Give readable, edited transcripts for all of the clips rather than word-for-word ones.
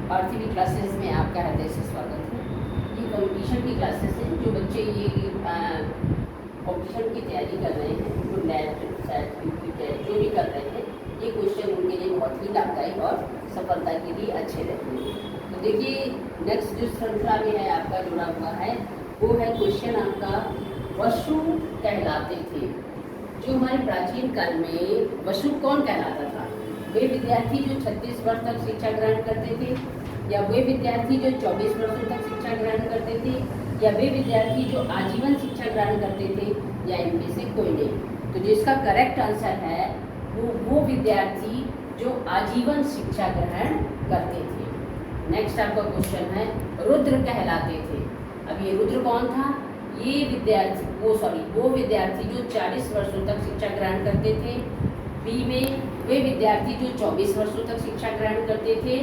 Parthivi classes में आपका हृदय से स्वागत है। ये कंपटीशन की क्लासेस हैं। जो बच्चे ये कंपटीशन की तैयारी कर रहे हैं, जो नेट सेट की तैयारी जो भी कर रहे हैं, ये क्वेश्चन उनके लिए बहुत ही लाभदायक और सफलता के लिए अच्छे रहते हैं। तो देखिए, नेक्स्ट जो श्रृंखला में है आपका जुड़ा हुआ है, वो है क्वेश्चन आपका वसु कहलाते थे। जो हमारे प्राचीन काल में वसु कौन कहलाता था? वे विद्यार्थी जो 36 वर्ष तक शिक्षा ग्रहण करते थे, या वे विद्यार्थी जो 24 वर्षों तक शिक्षा ग्रहण करते थे, या वे विद्यार्थी जो आजीवन शिक्षा ग्रहण करते थे, या इनमें से कोई नहीं। तो जिसका करेक्ट आंसर है वो विद्यार्थी जो आजीवन शिक्षा ग्रहण करते थे। नेक्स्ट आपका क्वेश्चन है रुद्र कहलाते थे। अब ये रुद्र कौन था? ये विद्यार्थी वो विद्यार्थी जो 40 वर्षों तक शिक्षा ग्रहण करते थे। बी में वे विद्यार्थी जो 24 वर्षों तक शिक्षा ग्रहण करते थे।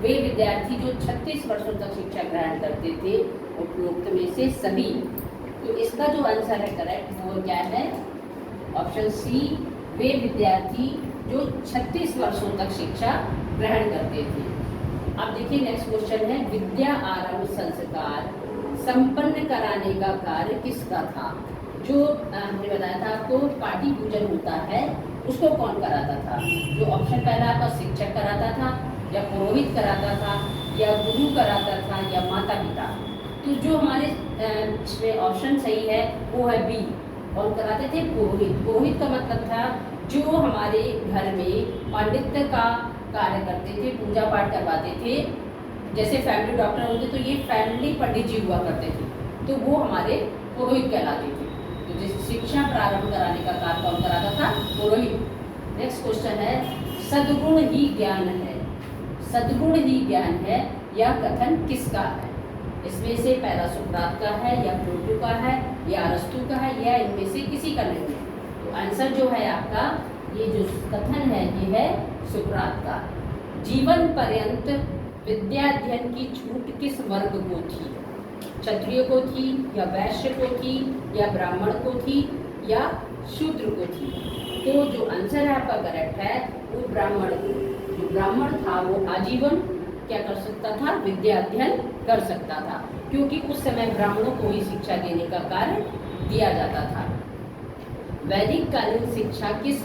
वे विद्यार्थी जो 36 वर्षों तक शिक्षा ग्रहण करते थे। उपरोक्त में से सभी। तो इसका जो आंसर है करेक्ट वो क्या है? ऑप्शन सी, वे विद्यार्थी जो 36 वर्षों तक शिक्षा ग्रहण करते थे। अब देखिए नेक्स्ट क्वेश्चन है विद्या आरंभ संस्कार संपन्न कराने का कार्य किसका था? जो हमने बताया था आपको पाटी पूजन होता है, उसको कौन कराता था? जो ऑप्शन पहला आपका शिक्षक कराता था, या पुरोहित कराता था, या गुरु कराता था, या माता पिता। तो जो हमारे इसमें ऑप्शन सही है वो है बी। कौन कराते थे? पुरोहित। पुरोहित का मतलब था जो हमारे घर में पांडित्य का कार्य करते थे, पूजा पाठ करवाते थे। जैसे फैमिली डॉक्टर होते तो ये फैमिली पंडित जी हुआ करते थे, तो वो हमारे पुरोहित कहलाते थे। तो जिस शिक्षा प्रारंभ कराने का कार्य कौन कराता था? पुरोहित। नेक्स्ट क्वेश्चन है सद्गुण ही ज्ञान है। सद्गुण ही ज्ञान है यह कथन किसका है? इसमें से पहला सुकरात का है, या प्लेटो का है, या अरस्तु का है, या इनमें से किसी का नहीं है। तो आंसर जो है आपका ये जो कथन है ये है सुकरात का। जीवन पर्यंत विद्याध्ययन की छूट किस वर्ग को थी? क्षत्रिय को थी, या वैश्य को थी, या ब्राह्मण को थी, या शूद्र को थी? तो जो आंसर है आपका करेक्ट है वो ब्राह्मण को। जो ब्राह्मण था वो आजीवन क्या कर सकता था? विद्याध्ययन कर सकता था, क्योंकि उस समय ब्राह्मणों को ही शिक्षा देने का कार्य दिया जाता था। वैदिक कालीन शिक्षा किस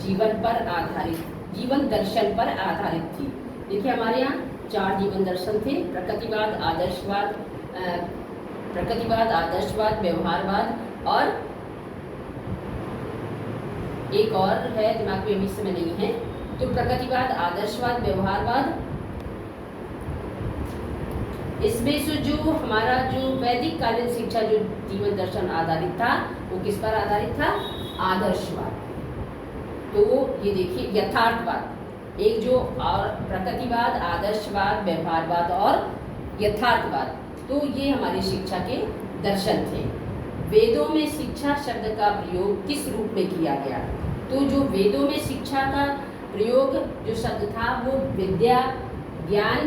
जीवन पर आधारित, जीवन दर्शन पर आधारित थी? देखिए हमारे यहाँ 4 जीवन दर्शन थे। प्रकृतिवाद, आदर्शवाद, व्यवहारवाद, और एक और है दिमाग में अभी समय नहीं है। तो प्रकृतिवाद, आदर्शवाद, व्यवहारवाद, इसमें से जो हमारा जो वैदिक कालीन शिक्षा जो जीवन दर्शन आधारित था वो किस पर आधारित था? आदर्शवाद। तो ये देखिए यथार्थवाद, एक जो और प्रकृतिवाद, आदर्शवाद, व्यवहारवाद और यथार्थवाद, तो ये हमारी शिक्षा के दर्शन थे। वेदों में शिक्षा शब्द का प्रयोग किस रूप में किया गया? तो जो वेदों में शिक्षा का प्रयोग जो शब्द था वो विद्या, ज्ञान,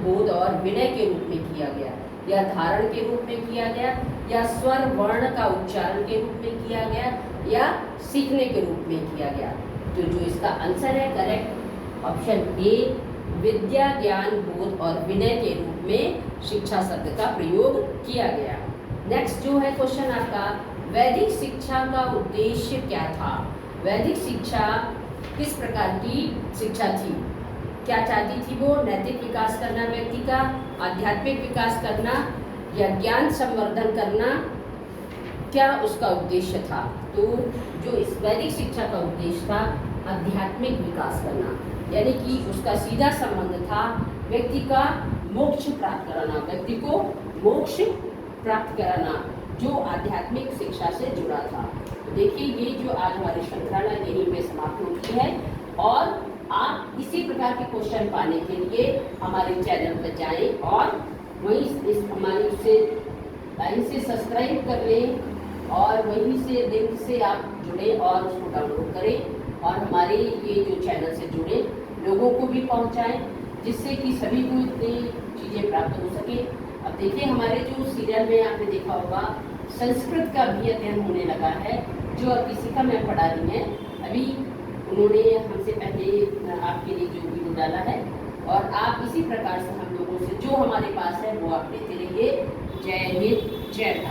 बोध और विनय के रूप में किया गया, या धारण के रूप में किया गया, या स्वर वर्ण का उच्चारण के रूप में किया गया, या सीखने के रूप में किया गया। तो जो इसका आंसर है करेक्ट ऑप्शन ए, विद्या, ज्ञान, बोध और विनय के रूप में शिक्षा शब्द का प्रयोग किया गया। नेक्स्ट जो है क्वेश्चन आपका वैदिक शिक्षा का उद्देश्य क्या था? वैदिक शिक्षा किस प्रकार की शिक्षा थी? क्या चाहती थी वो? नैतिक विकास करना व्यक्ति का, आध्यात्मिक विकास करना, या ज्ञान संवर्धन करना? क्या उसका उद्देश्य था? तो जो इस वैदिक शिक्षा का उद्देश्य था आध्यात्मिक विकास करना, यानी कि उसका सीधा संबंध था व्यक्ति का मोक्ष प्राप्त कराना, व्यक्ति को मोक्ष प्राप्त कराना, जो आध्यात्मिक शिक्षा से जुड़ा था। तो देखिए ये जो आज हमारी श्रृंखला यहीं पे समाप्त होती है, और आप इसी प्रकार के क्वेश्चन पाने के लिए हमारे चैनल पर जाएं और वहीं इस हमारे से लाइन से सब्सक्राइब कर लें, और वहीं से लिंक से आप जुड़े और उसको डाउनलोड करें, और हमारे ये जो चैनल से जुड़े लोगों को भी पहुंचाएं, जिससे कि सभी को इतनी चीज़ें प्राप्त हो सके। अब देखिए हमारे जो सीरियल में आपने देखा होगा संस्कृत का भी अध्ययन होने लगा है, जो अब किसी का मैं पढ़ा रही हैं। अभी उन्होंने हमसे पहले आपके लिए जो वीडियो डाला है और आप इसी प्रकार से हम लोगों से जो हमारे पास है वो आप लेते रहिए। जय हिंद, जय भारत।